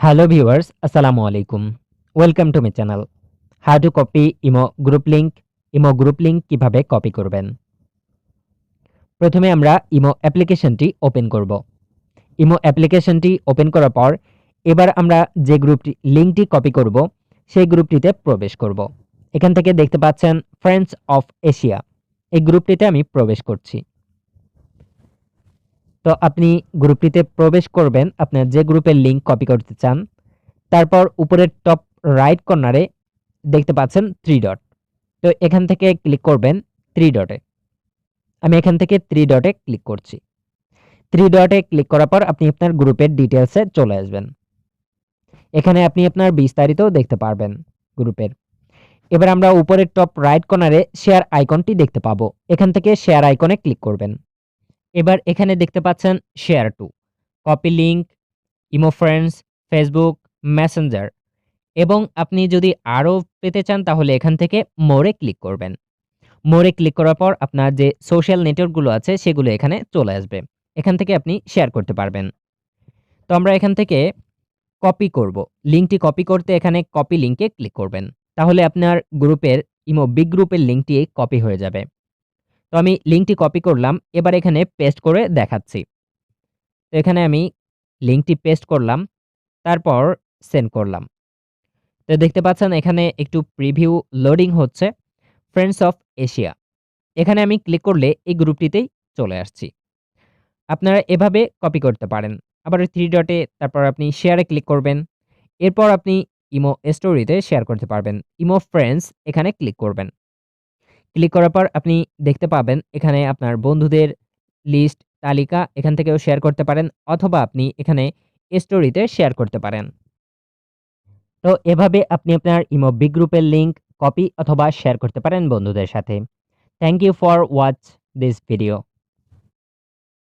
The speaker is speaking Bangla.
Hello viewers, Assalamu alaikum. Welcome to my channel. How to copy imo group link কিভাবে কপি করবেন। প্রথমে আমরা ইমো অ্যাপ্লিকেশনটি ওপেন করব। ইমো অ্যাপ্লিকেশনটি ওপেন করার পর এবার আমরা যে গ্রুপটি লিংকটি কপি করব সেই গ্রুপটিতে প্রবেশ করব। এখান থেকে দেখতে পাচ্ছেন ফ্রেন্ডস অফ এশিয়া, এই গ্রুপটিতে আমি প্রবেশ করছি। তো আপনি গ্রুপটিতে প্রবেশ করবেন আপনার যে গ্রুপের লিংক কপি করতে চান। তারপর উপরের টপ রাইট কর্নারে দেখতে পাচ্ছেন 3 ডট। তো এখান থেকে ক্লিক করবেন 3 ডটে। আমি এখান থেকে 3 ডটে ক্লিক করছি। 3 ডটে ক্লিক করার পর আপনি আপনার গ্রুপের ডিটেইলসে চলে আসবেন। এখানে আপনি আপনার বিস্তারিত দেখতে পারবেন গ্রুপের। এবার আমরা উপরের টপ রাইট কর্নারে শেয়ার আইকনটি দেখতে পাবো। এখান থেকে শেয়ার আইকনে ক্লিক করবেন। এবার এখানে দেখতে পাচ্ছেন share two, copy link, imo friends, Facebook, Messenger এবং আপনি যদি আরও পেতে চান তাহলে এখান থেকে মোরে ক্লিক করবেন। মোরে ক্লিক করার পর আপনার যে সোশ্যাল নেটওয়ার্কগুলো আছে সেগুলো এখানে চলে আসবে। এখান থেকে আপনি শেয়ার করতে পারবেন। তো আমরা এখান থেকে কপি করব। লিংকটি কপি করতে এখানে কপি লিংকে ক্লিক করবেন। তাহলে আপনার গ্রুপের ইমো বিগ গ্রুপের লিংকটি কপি হয়ে যাবে। তো আমি লিংকটি কপি করলাম, এবার এখানে পেস্ট করে দেখাচ্ছি। তো এখানে আমি লিংকটি পেস্ট করলাম, তারপর সেন্ড করলাম। তো দেখতে পাচ্ছেন এখানে একটু প্রিভিউ লোডিং হচ্ছে। ফ্রেন্ডস অফ এশিয়া, এখানে আমি ক্লিক করলে এই গ্রুপটিতেই চলে আসছি। আপনারা এভাবে কপি করতে পারেন। আবার 3 ডটে তারপর আপনি শেয়ারে ক্লিক করবেন। এরপর আপনি ইমো স্টোরিতে শেয়ার করতে পারবেন। ইমো ফ্রেন্ডস এখানে ক্লিক করবেন। ক্লিক করার পর আপনি দেখতে পাবেন এখানে আপনার বন্ধুদের লিস্ট তালিকা, এখান থেকেও শেয়ার করতে পারেন অথবা আপনি এখানে স্টোরিতে শেয়ার করতে পারেন। তো এভাবে আপনি আপনার ইমো বিগ গ্রুপের লিংক কপি অথবা শেয়ার করতে পারেন বন্ধুদের সাথে। Thank you for watch this video.